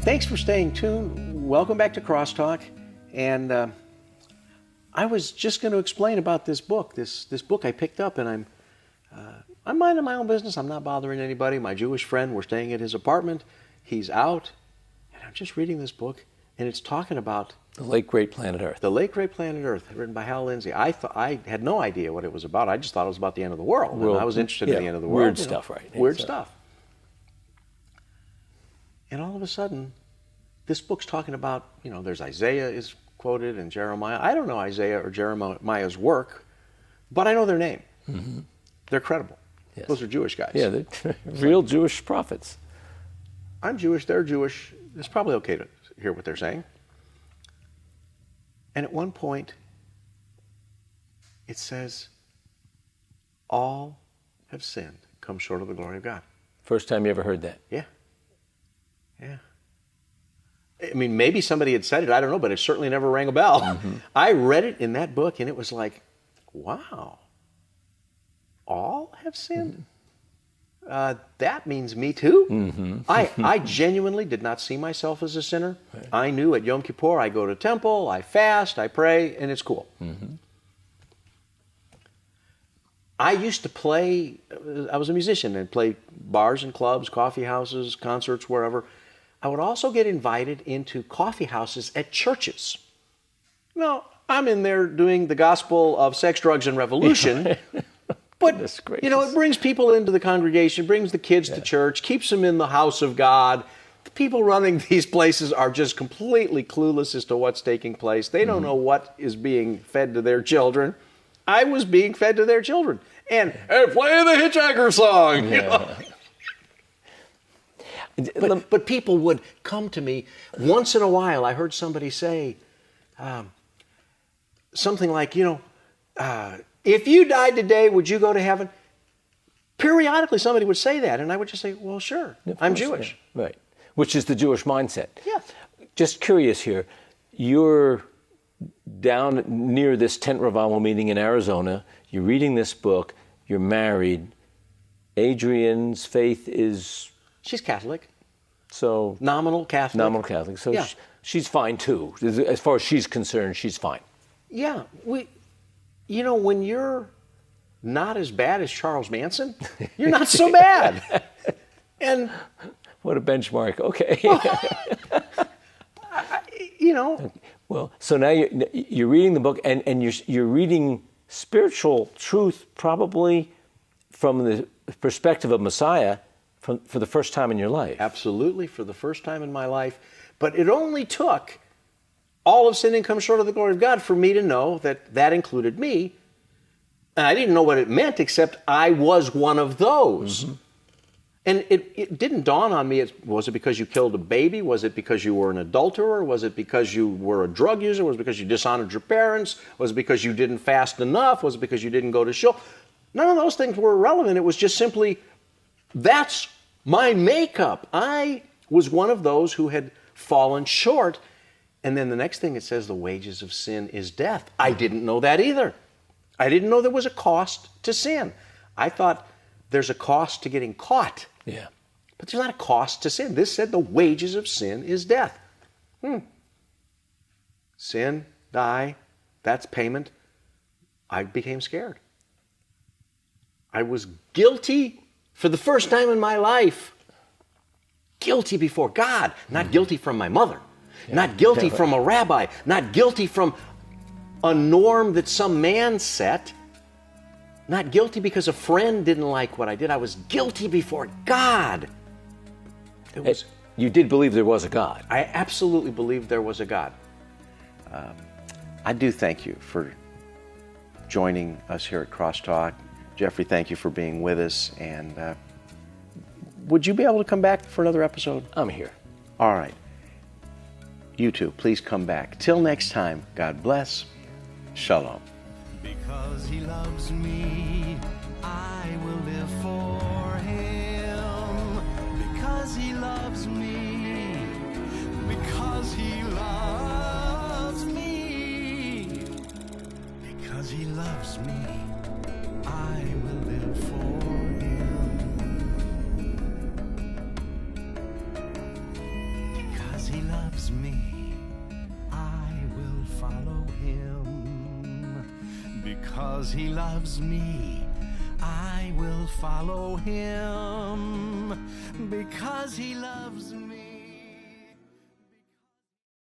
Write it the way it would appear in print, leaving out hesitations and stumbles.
Thanks for staying tuned. Welcome back to CrossTalk. And I was just going to explain about this book. This book I picked up, and I'm minding my own business. I'm not bothering anybody. My Jewish friend, we're staying at his apartment. He's out, and I'm just reading this book, and it's talking about The Late Great Planet Earth. The Late Great Planet Earth, written by Hal Lindsey. I had no idea what it was about. I just thought it was about the end of the world. And I was interested in the end of the world. Weird stuff, right? Weird stuff. And all of a sudden, this book's talking about, there's Isaiah is quoted and Jeremiah. I don't know Isaiah or Jeremiah's work, but I know their name. Mm-hmm. They're credible. Yes. Those are Jewish guys. Yeah, they're real Jewish prophets. I'm Jewish, they're Jewish. It's probably okay to hear what they're saying. And at one point, it says, all have sinned, come short of the glory of God. First time you ever heard that? Yeah. Yeah. I mean, maybe somebody had said it, I don't know, but it certainly never rang a bell. Mm-hmm. I read it in that book, and it was like, wow, all have sinned? Mm-hmm. That means me too? Mm-hmm. I genuinely did not see myself as a sinner. Right. I knew at Yom Kippur, I go to temple, I fast, I pray, and it's cool. Mm-hmm. I used to play, I was a musician and played bars and clubs, coffee houses, concerts, wherever. I would also get invited into coffee houses at churches. Now, I'm in there doing the gospel of sex, drugs, and revolution, but, it brings people into the congregation, brings the kids to church, keeps them in the house of God. The people running these places are just completely clueless as to what's taking place. They don't know what is being fed to their children. I was being fed to their children. And hey, play the Hitchhiker song! Yeah. But people would come to me. Once in a while, I heard somebody say something like, if you died today, would you go to heaven? Periodically, somebody would say that, and I would just say, well, sure, I'm Jewish. Yeah. Right, which is the Jewish mindset. Yeah. Just curious here, you're down near this tent revival meeting in Arizona, you're reading this book, you're married, Adrian's faith is... She's Catholic. So nominal Catholic. Nominal Catholic. So yeah. She's fine too. As far as she's concerned, she's fine. Yeah. When you're not as bad as Charles Manson, you're not so bad. And what a benchmark. Okay. Well, so now you're reading the book, and you're reading spiritual truth probably from the perspective of Messiah for the first time in your life. Absolutely, for the first time in my life. But it only took all of sin and come short of the glory of God for me to know that included me. And I didn't know what it meant, except I was one of those. Mm-hmm. And it didn't dawn on me, was it because you killed a baby? Was it because you were an adulterer? Was it because you were a drug user? Was it because you dishonored your parents? Was it because you didn't fast enough? Was it because you didn't go to shul? None of those things were irrelevant. It was just simply, that's my makeup. I was one of those who had fallen short. And then the next thing it says, the wages of sin is death. I didn't know that either. I didn't know there was a cost to sin. I thought there's a cost to getting caught. Yeah. But there's not a cost to sin. This said the wages of sin is death. Sin, die, that's payment. I became scared. I was guilty for the first time in my life. Guilty before God, not guilty from my mother, not guilty from a rabbi, not guilty from a norm that some man set, not guilty because a friend didn't like what I did. I was guilty before God. You did believe there was a God. I absolutely believed there was a God. I do thank you for joining us here at CrossTalk. Jeffrey, thank you for being with us. And would you be able to come back for another episode? I'm here. All right. You too, please come back. Till next time, God bless. Shalom. Because he loves me, I will live for him. Because he loves me, because he loves me, because he loves me, I will live for him. Because loves me, I will follow him. Because he loves me, I will follow him. Because he loves me.